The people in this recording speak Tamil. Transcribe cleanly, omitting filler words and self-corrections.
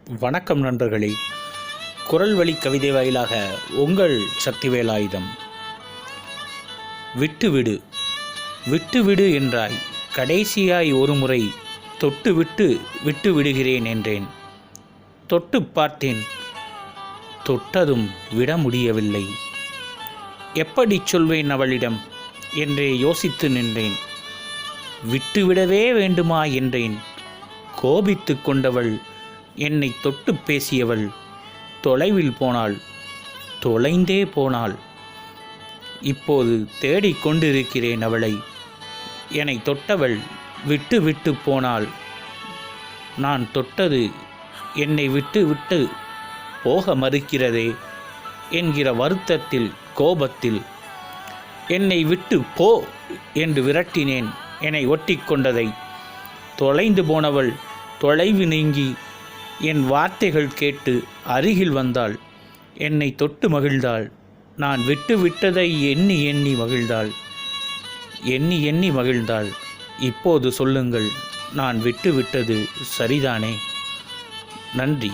வணக்கம் நண்பர்களே. குரல் வழி கவிதை வாயிலாக உங்கள் சக்திவேலாயுதம். விட்டுவிடு விட்டுவிடு என்றாய், கடைசியாய் ஒரு முறை தொட்டுவிட்டு விட்டு விடுகிறேன் என்றேன். தொட்டு பார்த்தேன், தொட்டதும் விட முடியவில்லை. எப்படி சொல்வேன் அவளிடம் என்றே யோசித்து நின்றேன். விட்டுவிடவே வேண்டுமா என்றேன். கோபித்து கொண்டவள், என்னை தொட்டு பேசியவள் தொலைவில் போனாள், தொலைந்தே போனாள். இப்போது தேடிக்கொண்டிருக்கிறேன் அவளை. என்னை தொட்டவள் விட்டு விட்டு போனாள். நான் தொட்டது என்னை விட்டு விட்டு போக மறுக்கிறதே என்கிற வருத்தத்தில், கோபத்தில் என்னை விட்டு போ என்று விரட்டினேன். என்னை ஒட்டி கொண்டதை தொலைந்து போனவள் தொலைவு நீங்கி என் வார்த்தைகள் கேட்டு அருகில் வந்தாள். என்னை தொட்டு மகிழ்ந்தாள். நான் விட்டு விட்டதை எண்ணி எண்ணி மகிழ்ந்தாள். எண்ணி எண்ணி மகிழ்ந்தாள். இப்போது சொல்லுங்கள், நான் விட்டு விட்டது சரிதானே? நன்றி.